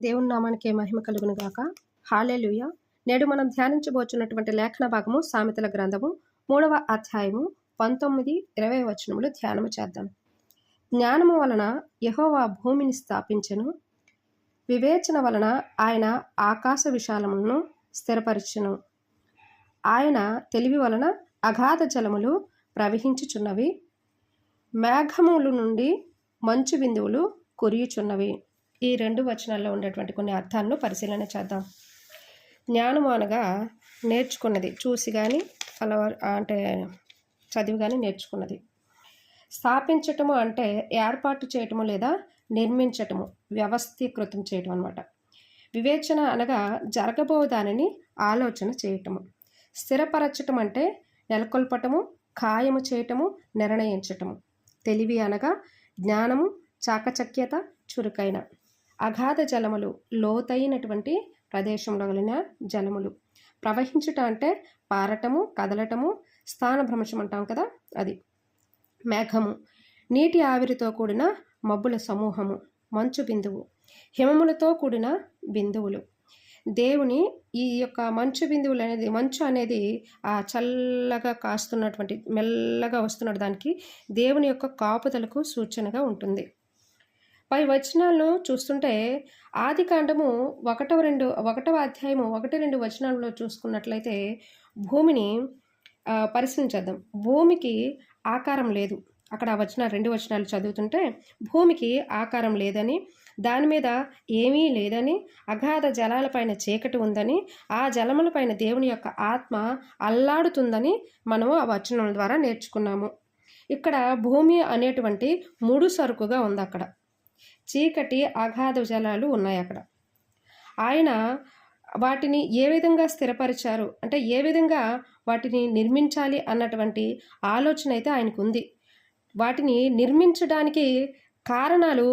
దేవుని నామానికి మహిమ కలుగును గాక. హల్లెలూయా. నేడు మనం ధ్యానించబోచున్నటువంటి లేఖన భాగము సామెతల గ్రంథము 3వ అధ్యాయము 19, 20 వచనములు ధ్యానము చేద్దాం. జ్ఞానము వలన యెహోవా భూమిని స్థాపించెను, వివేచన వలన ఆయన ఆకాశ విశాలములను స్థిరపరచెను. ఆయన తెలివి వలన అగాధ జలములు ప్రవహించుచున్నవి, మేఘముల నుండి మంచు బిందువులు కురియుచున్నవి. ఈ 2 వచనాల్లో ఉండేటువంటి కొన్ని అర్థాలను పరిశీలన చేద్దాం. జ్ఞానము అనగా నేర్చుకున్నది, చూసి కానీ అంటే చదివి కానీ నేర్చుకున్నది. స్థాపించటము అంటే ఏర్పాటు చేయటము లేదా నిర్మించటము, వ్యవస్థీకృతం చేయటం అన్నమాట. వివేచన అనగా జరగబో దానిని ఆలోచన చేయటము. స్థిరపరచటం అంటే నెలకొల్పటము, ఖాయము చేయటము, నిర్ణయించటము. తెలివి అనగా జ్ఞానము, చాకచక్యత, చురుకైన. అగాధ జలములు లోతైనటువంటి ప్రదేశంలో కలిగిన జలములు. ప్రవహించుట అంటే పారటము, కదలటము, స్థానభ్రంశం అంటాం కదా, అది. మేఘము నీటి ఆవిరితో కూడిన మబ్బుల సమూహము, మంచు బిందువు, హిమములతో కూడిన బిందువులు. దేవుని ఈ యొక్క మంచు బిందువులు అనేది, మంచు అనేది ఆ చల్లగా కాస్తున్నటువంటి మెల్లగా వస్తున్న దానికి దేవుని యొక్క కాపుదలకు సూచనగా ఉంటుంది. పై వచనాలను చూస్తుంటే ఆది కాండము 1వ అధ్యాయము 1-2 వచనాలలో చూసుకున్నట్లయితే భూమిని పరిశీలించేద్దాం. భూమికి ఆకారం లేదు. అక్కడ 2 వచనాలు చదువుతుంటే భూమికి ఆకారం లేదని, దాని మీద ఏమీ లేదని, అగాధ జలాలపైన చీకటి ఉందని, ఆ జలములపైన దేవుని యొక్క ఆత్మ అల్లాడుతుందని మనము ఆ వచనాల ద్వారా నేర్చుకున్నాము. ఇక్కడ భూమి అనేటువంటి ముడు సరుకుగా ఉంది. అక్కడ చీకటి, అగాధ జలాలు ఉన్నాయి. అక్కడ ఆయన వాటిని ఏ విధంగా స్థిరపరిచారు అంటే ఏ విధంగా వాటిని నిర్మించాలి అన్నటువంటి ఆలోచన అయితే ఆయనకు ఉంది. వాటిని నిర్మించడానికి కారణాలు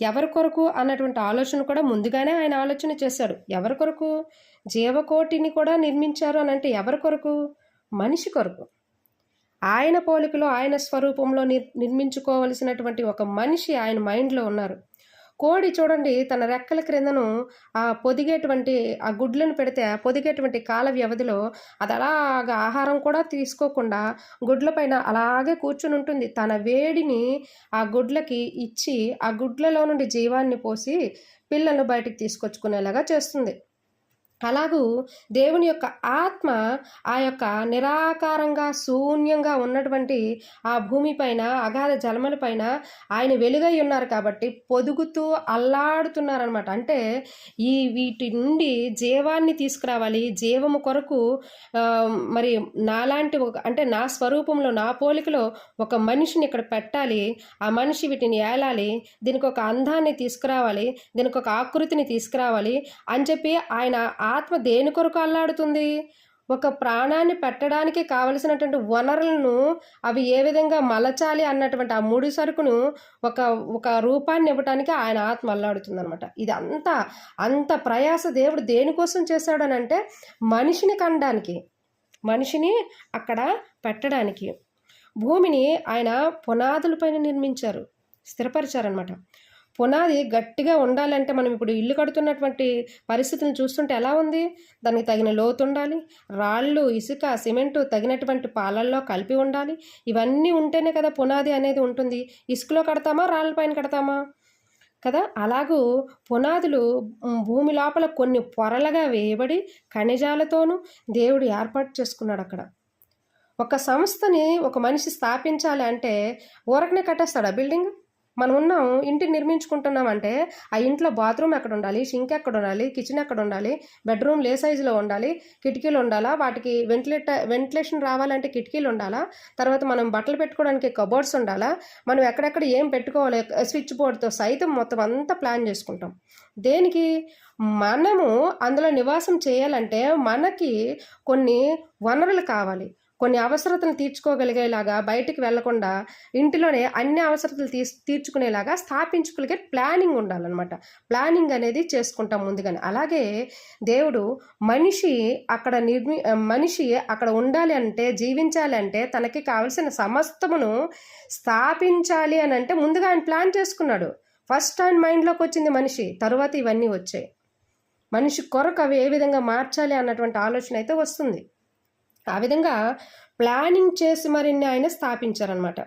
ఎవరి కొరకు అన్నటువంటి ఆలోచన కూడా ముందుగానే ఆయన ఆలోచన చేశాడు. ఎవరి కొరకు? జీవకోటిని కూడా నిర్మించారు అని అంటే ఎవరి కొరకు? మనిషి కొరకు. ఆయన పోలికలో, ఆయన స్వరూపంలో నిర్మించుకోవలసినటువంటి ఒక మనిషి ఆయన మైండ్లో ఉన్నారు. కోడి చూడండి, తన రెక్కల క్రిందను ఆ పొదిగేటువంటి ఆ గుడ్లను పెడితే ఆ పొదిగేటువంటి కాల వ్యవధిలో అది అలాగా ఆహారం కూడా తీసుకోకుండా గుడ్ల పైన అలాగే కూర్చుని ఉంటుంది. తన వేడిని ఆ గుడ్లకి ఇచ్చి ఆ గుడ్లలో నుండి జీవాన్ని పోసి పిల్లలను బయటికి తీసుకొచ్చుకునేలాగా చేస్తుంది. అలాగూ దేవుని యొక్క ఆత్మ ఆ యొక్క నిరాకారంగా శూన్యంగా ఉన్నటువంటి ఆ భూమిపైన, అగాధ జలములపైన ఆయన వెలుగై ఉన్నారు కాబట్టి పొదుగుతూ అల్లాడుతున్నారనమాట. అంటే వీటి నుండి జీవాన్ని తీసుకురావాలి, జీవము కొరకు మరి నాలాంటి అంటే నా స్వరూపంలో, నా పోలికలో ఒక మనిషిని ఇక్కడ పెట్టాలి. ఆ మనిషి వీటిని ఏలాలి, దీనికి ఒక అందాన్ని తీసుకురావాలి, దీనికి ఒక ఆకృతిని తీసుకురావాలి అని చెప్పి ఆయన ఆత్మ దేని కొరకు అల్లాడుతుంది? ఒక ప్రాణాన్ని పెట్టడానికి కావలసినటువంటి వనరులను అవి ఏ విధంగా మలచాలి అన్నటువంటి ఆ ముడి సరుకును ఒక రూపాన్ని ఇవ్వటానికి ఆయన ఆత్మ అల్లాడుతుంది అనమాట. ఇది అంత ప్రయాస దేవుడు దేనికోసం చేశాడు అని అంటే మనిషిని కనడానికి, మనిషిని అక్కడ పెట్టడానికి. భూమిని ఆయన పునాదులపైన నిర్మించారు, స్థిరపరిచారనమాట. పునాది గట్టిగా ఉండాలంటే మనం ఇప్పుడు ఇల్లు కడుతున్నటువంటి పరిస్థితులను చూస్తుంటే ఎలా ఉంది? దానికి తగిన లోతు ఉండాలి, రాళ్ళు, ఇసుక, సిమెంటు తగినటువంటి పాలల్లో కలిపి ఉండాలి. ఇవన్నీ ఉంటేనే కదా పునాది అనేది ఉంటుంది. ఇసుకలో కడతామా, రాళ్ళపైన కడతామా కదా? అలాగూ పునాదులు భూమి లోపల కొన్ని పొరలుగా వేయబడి ఖనిజాలతోనూ దేవుడు ఏర్పాటు చేసుకున్నాడు. అక్కడ ఒక సంస్థని ఒక మనిషి స్థాపించాలి అంటే ఊరకనే కట్టేస్తాడా బిల్డింగ్? మనం ఉన్నాం, ఇంటిని నిర్మించుకుంటున్నామంటే ఆ ఇంట్లో బాత్రూమ్ ఎక్కడ ఉండాలి, షింక్ ఎక్కడ ఉండాలి, కిచెన్ ఎక్కడ ఉండాలి, బెడ్రూమ్ ఏ సైజులో ఉండాలి, కిటికీలు ఉండాలా, వాటికి వెంటిలేషన్ రావాలంటే కిటికీలు ఉండాలా, తర్వాత మనం బట్టలు పెట్టుకోవడానికి కబోర్డ్స్ ఉండాలా, మనం ఎక్కడెక్కడ ఏం పెట్టుకోవాలి, స్విచ్ బోర్డ్తో సైతం మొత్తం అంతా ప్లాన్ చేసుకుంటాం. దేనికి? మనము అందులో నివాసం చేయాలంటే మనకి కొన్ని వనరులు కావాలి. కొన్ని అవసరతలు తీర్చుకోగలిగేలాగా, బయటికి వెళ్లకుండా ఇంటిలోనే అన్ని అవసరతలు తీర్చుకునేలాగా స్థాపించుకోగలిగే ప్లానింగ్ ఉండాలన్నమాట. ప్లానింగ్ అనేది చేసుకుంటాం ముందుగానే. అలాగే దేవుడు మనిషి అక్కడ ఉండాలి అంటే, జీవించాలి అంటే, తనకి కావలసిన సమస్తమును స్థాపించాలి అని అంటే ముందుగా ఆయన ప్లాన్ చేసుకున్నాడు. ఫస్ట్ ఆయన మైండ్లోకి వచ్చింది మనిషి, తరువాత ఇవన్నీ వచ్చాయి. మనిషి కొరకు అవి ఏ విధంగా మార్చాలి అన్నటువంటి ఆలోచన అయితే వస్తుంది. ఆ విధంగా ప్లానింగ్ చేసి మరిన్ని ఆయన స్థాపించారనమాట.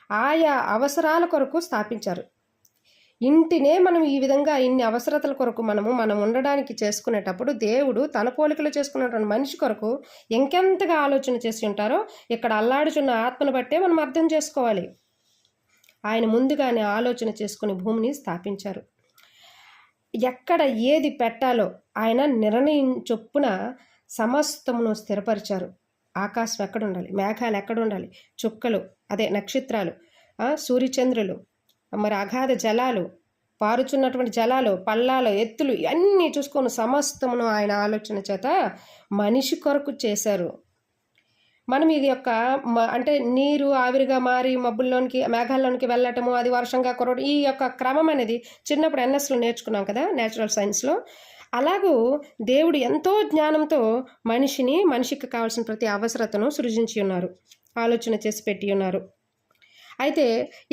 ఆయా అవసరాల కొరకు స్థాపించారు. ఇంటినే మనం ఈ విధంగా ఇన్ని అవసరతల కొరకు మనం ఉండడానికి చేసుకునేటప్పుడు దేవుడు తన పోలికలు చేసుకున్నటువంటి మనిషి కొరకు ఇంకెంతగా ఆలోచన చేసి ఉంటారో ఇక్కడ అల్లాడుచున్న ఆత్మను బట్టే మనం అర్థం చేసుకోవాలి. ఆయన ముందుగానే ఆలోచన చేసుకుని భూమిని స్థాపించారు. ఎక్కడ ఏది పెట్టాలో ఆయన నిర్ణయం చొప్పున సమస్తమును స్థిరపరిచారు. ఆకాశం ఎక్కడ ఉండాలి, మేఘాలు ఎక్కడ ఉండాలి, చుక్కలు అదే నక్షత్రాలు, సూర్యచంద్రులు, మరి అగాధ జలాలు, పారుచున్నటువంటి జలాలు, పల్లాలు, ఎత్తులు ఇవన్నీ చూసుకొని సమస్తమును ఆయన ఆలోచన చేత మనిషి కొరకు చేశారు. మనం ఇది యొక్క అంటే నీరు ఆవిరిగా మారి మబ్బుల్లోనికి మేఘాల్లోనికి వెళ్ళటము, అది వర్షంగా కురవడం, ఈ యొక్క క్రమం అనేది చిన్నప్పుడు ఎన్ఎస్లో నేర్చుకున్నాం కదా, నేచురల్ సైన్స్లో. అలాగూ దేవుడు ఎంతో జ్ఞానంతో మనిషికి కావాల్సిన ప్రతి అవసరతను సృజించి ఉన్నారు, ఆలోచన చేసి పెట్టి ఉన్నారు. అయితే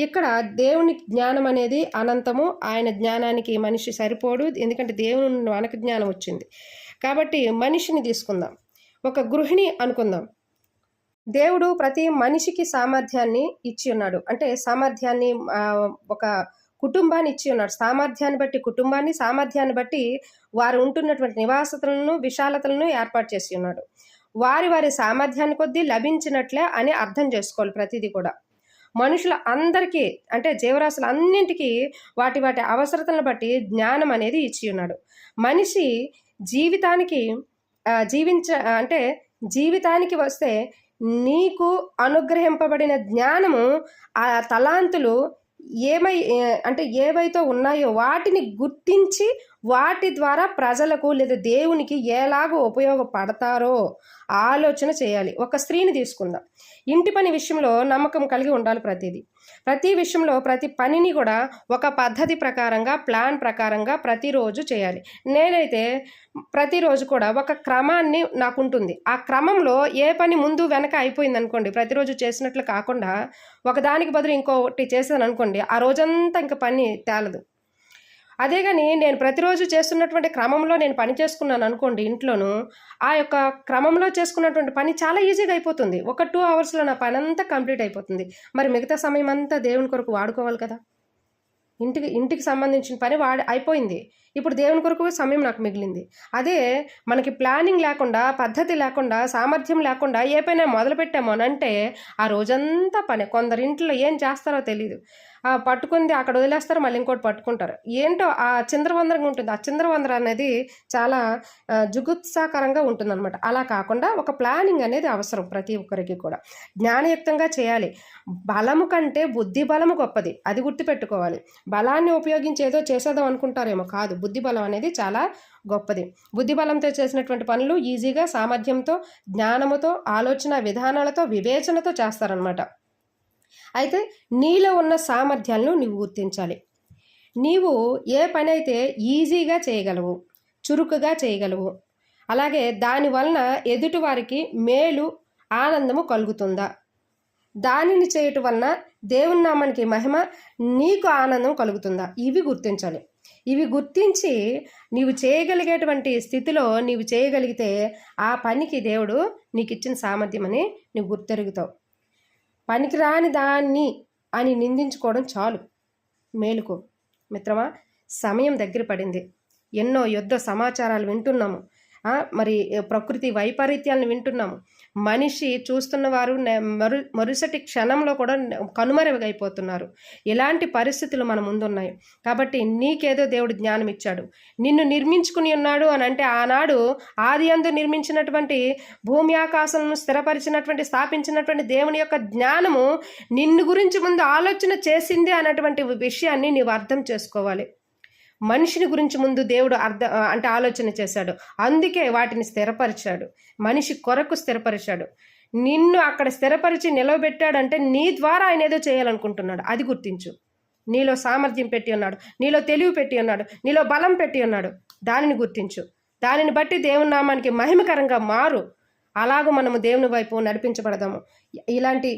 ఇక్కడ దేవుని జ్ఞానం అనేది అనంతము. ఆయన జ్ఞానానికి మనిషి సరిపోడు, ఎందుకంటే దేవుని మనకు జ్ఞానం వచ్చింది కాబట్టి. మనిషిని తీసుకుందాం, ఒక గృహిణి అనుకుందాం. దేవుడు ప్రతి మనిషికి సామర్థ్యాన్ని ఇచ్చి ఉన్నాడు, అంటే సామర్థ్యాన్ని ఒక కుటుంబాన్ని ఇచ్చి ఉన్నాడు. సామర్థ్యాన్ని బట్టి కుటుంబాన్ని, సామర్థ్యాన్ని బట్టి వారు ఉంటున్నటువంటి నివాసతలను, విశాలతలను ఏర్పాటు చేసి ఉన్నాడు. వారి సామర్థ్యాన్ని కొద్దీ లభించినట్లే అని అర్థం చేసుకోవాలి ప్రతిదీ కూడా. మనుషుల అందరికీ అంటే జీవరాశులు అన్నింటికీ వాటి అవసరతలను బట్టి జ్ఞానం అనేది ఇచ్చి ఉన్నాడు. మనిషి జీవితానికి వస్తే నీకు అనుగ్రహింపబడిన జ్ఞానము, ఆ తలాంతులు ఏవైతే ఉన్నాయో వాటిని గుర్తించి వాటి ద్వారా ప్రజలకు లేదా దేవునికి ఎలాగో ఉపయోగపడతారో ఆలోచన చేయాలి. ఒక స్త్రీని తీసుకుందాం. ఇంటి పని విషయంలో నమ్మకం కలిగి ఉండాలి. ప్రతి విషయంలో ప్రతి పనిని కూడా ఒక పద్ధతి ప్రకారంగా, ప్లాన్ ప్రకారంగా ప్రతిరోజు చేయాలి. నేనైతే ప్రతిరోజు కూడా ఒక క్రమాన్ని నాకుంటుంది. ఆ క్రమంలో ఏ పని ముందు వెనక అయిపోయింది అనుకోండి, ప్రతిరోజు చేసినట్లు కాకుండా ఒకదానికి బదులు ఇంకొకటి చేశాను అనుకోండి, ఆ రోజంతా ఇంకా పని తేలదు. అదే కానీ నేను ప్రతిరోజు చేస్తున్నటువంటి క్రమంలో నేను పని చేసుకున్నాను అనుకోండి ఇంట్లోనూ, ఆ యొక్క క్రమంలో చేసుకున్నటువంటి పని చాలా ఈజీగా అయిపోతుంది. ఒక 2 అవర్స్లో నా పని అంతా కంప్లీట్ అయిపోతుంది. మరి మిగతా సమయం అంతా దేవుని కొరకు వాడుకోవాలి కదా. ఇంటికి సంబంధించిన పని అయిపోయింది, ఇప్పుడు దేవుని కొరకు సమయం నాకు మిగిలింది. అదే మనకి ప్లానింగ్ లేకుండా, పద్ధతి లేకుండా, సామర్థ్యం లేకుండా ఏ పైన మొదలు పెట్టామో అంటే ఆ రోజంతా పని. కొందరు ఇంట్లో ఏం చేస్తారో తెలియదు, పట్టుకుంది అక్కడ వదిలేస్తారు, మళ్ళీ ఇంకోటి పట్టుకుంటారు. ఏంటో ఆ చిందరవందరంగా ఉంటుంది. ఆ చిందరవందర అనేది చాలా జుగుత్సాకరంగా ఉంటుందన్నమాట. అలా కాకుండా ఒక ప్లానింగ్ అనేది అవసరం ప్రతి ఒక్కరికి కూడా. జ్ఞానయుక్తంగా చేయాలి. బలము కంటే బుద్ధి బలము గొప్పది, అది గుర్తుపెట్టుకోవాలి. బలాన్ని ఉపయోగించి ఏదో చేసేదాం అనుకుంటారేమో, కాదు. బుద్ధి బలం అనేది చాలా గొప్పది. బుద్ధి బలంతో చేసినటువంటి పనులు ఈజీగా, సామర్థ్యంతో, జ్ఞానముతో, ఆలోచన విధానాలతో, వివేచనతో చేస్తారనమాట. అయితే నీలో ఉన్న సామర్థ్యాలను నువ్వు గుర్తించాలి. నీవు ఏ పని అయితే ఈజీగా చేయగలవు, చురుకుగా చేయగలవు, అలాగే దానివలన ఎదుటివారికి మేలు, ఆనందము కలుగుతుందా, దానిని చేయటం వలన దేవుని నామానికి మహిమ, నీకు ఆనందం కలుగుతుందా, ఇవి గుర్తించాలి. ఇవి గుర్తించి నీవు చేయగలిగేటువంటి స్థితిలో నీవు చేయగలిగితే ఆ పనికి దేవుడు నీకు ఇచ్చిన సామర్థ్యం అని నువ్వు గుర్తెరుగుతావు. పనికిరాని దాన్ని అని నిందించుకోవడం చాలు. మేలుకో మిత్రమా, సమయం దగ్గర పడింది. ఎన్నో యుద్ధ సమాచారాలు వింటున్నాము, మరి ప్రకృతి వైపరీత్యాలను వింటున్నాము. మనిషి చూస్తున్న వారు మరుసటి క్షణంలో కూడా కనుమరుగైపోతున్నారు. ఇలాంటి పరిస్థితులు మన ముందున్నాయి. కాబట్టి నీకేదో దేవుడు జ్ఞానం ఇచ్చాడు, నిన్ను నిర్మించుకుని ఉన్నాడు అని అంటే, ఆనాడు ఆది యందు నిర్మించినటువంటి భూమి ఆకాశంను స్థిరపరిచినటువంటి, స్థాపించినటువంటి దేవుని యొక్క జ్ఞానము నిన్ను గురించి ముందు ఆలోచన చేసింది అన్నటువంటి విషయాన్ని నీవు అర్థం చేసుకోవాలి. మనిషిని గురించి ముందు దేవుడు ఆలోచన చేశాడు, అందుకే వాటిని స్థిరపరిచాడు. మనిషి కొరకు స్థిరపరిచాడు. నిన్ను అక్కడ స్థిరపరిచి నిలవబెట్టాడంటే నీ ద్వారా ఆయన ఏదో చేయాలనుకుంటున్నాడు, అది గుర్తించు. నీలో సామర్థ్యం పెట్టి ఉన్నాడు, నీలో తెలివి పెట్టి ఉన్నాడు, నీలో బలం పెట్టి ఉన్నాడు, దానిని గుర్తించు. దానిని బట్టి దేవుని నామానికి మహిమకరంగా మారు. అలాగ మనము దేవుని వైపు నడిపించబడదాము. ఇలాంటి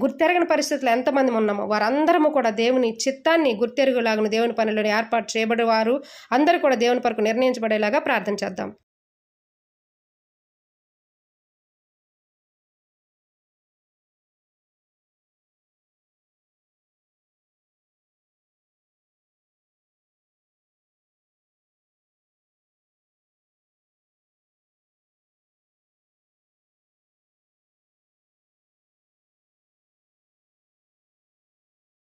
గుర్తెరగని పరిస్థితులు ఎంతమంది ఉన్నామో వారందరము కూడా దేవుని చిత్తాన్ని గుర్తెరుగులాగా దేవుని పనులను ఏర్పాటు చేయబడేవారు అందరూ కూడా దేవుని కొరకు నిర్ణయించబడేలాగా ప్రార్థన చేద్దాం.